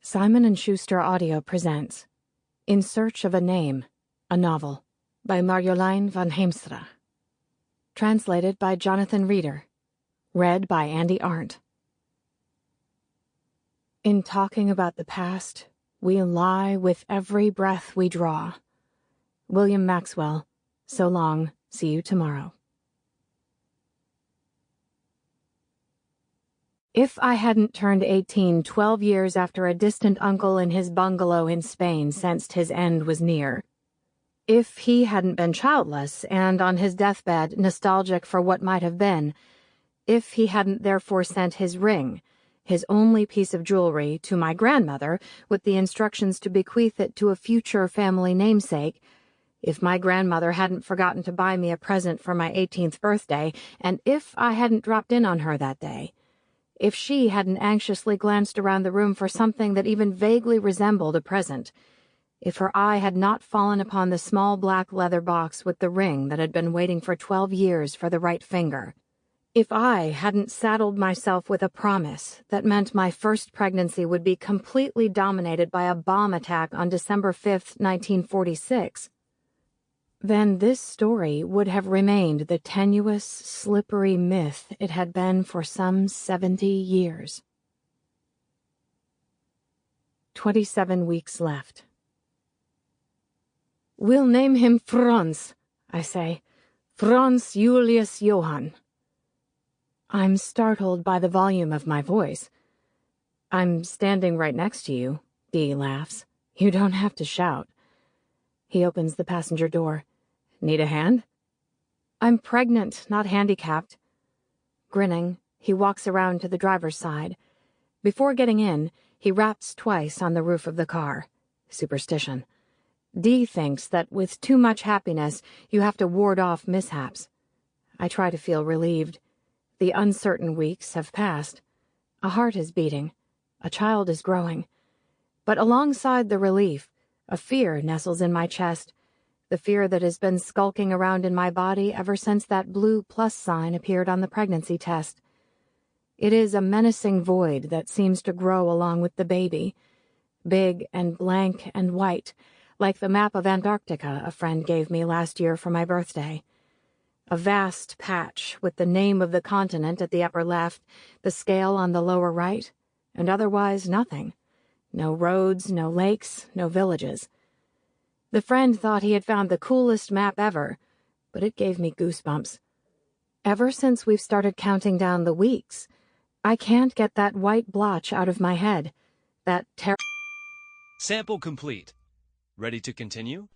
Simon & Schuster Audio presents In Search of a Name, a Novel by Marjolijn van Heemstra. Translated by Jonathan Reeder. Read by Andi Arndt. In talking about the past, we lie with every breath we draw. William Maxwell. So long. See you tomorrow. If I hadn't turned 18 12 years after a distant uncle in his bungalow in Spain sensed his end was near, if he hadn't been childless and on his deathbed nostalgic for what might have been, if he hadn't therefore sent his ring, his only piece of jewelry, to my grandmother with the instructions to bequeath it to a future family namesake, if my grandmother hadn't forgotten to buy me a present for my 18th birthday, and if I hadn't dropped in on her that day, if she hadn't anxiously glanced around the room for something that even vaguely resembled a present, if her eye had not fallen upon the small black leather box with the ring that had been waiting for 12 years for the right finger, if I hadn't saddled myself with a promise that meant my first pregnancy would be completely dominated by a bomb attack on December 5th, 1946, then this story would have remained the tenuous, slippery myth it had been for some 70 years. 27 weeks left. We'll name him Franz, I say. Franz Julius Johann. I'm startled by the volume of my voice. I'm standing right next to you, Dee laughs. You don't have to shout. He opens the passenger door. Need a hand? I'm pregnant, not handicapped. Grinning, he walks around to the driver's side. Before getting in, he raps twice on the roof of the car. Superstition. Dee thinks that with too much happiness, you have to ward off mishaps. I try to feel relieved. The uncertain weeks have passed. A heart is beating. A child is growing. But alongside the relief, a fear nestles in my chest, the fear that has been skulking around in my body ever since that blue plus sign appeared on the pregnancy test. It is a menacing void that seems to grow along with the baby, big and blank and white, like the map of Antarctica a friend gave me last year for my birthday. A vast patch with the name of the continent at the upper left, the scale on the lower right, and otherwise nothing. No roads, no lakes, no villages. The friend thought he had found the coolest map ever, but it gave me goosebumps. Ever since we've started counting down the weeks, I can't get that white blotch out of my head. That Sample complete. Ready to continue?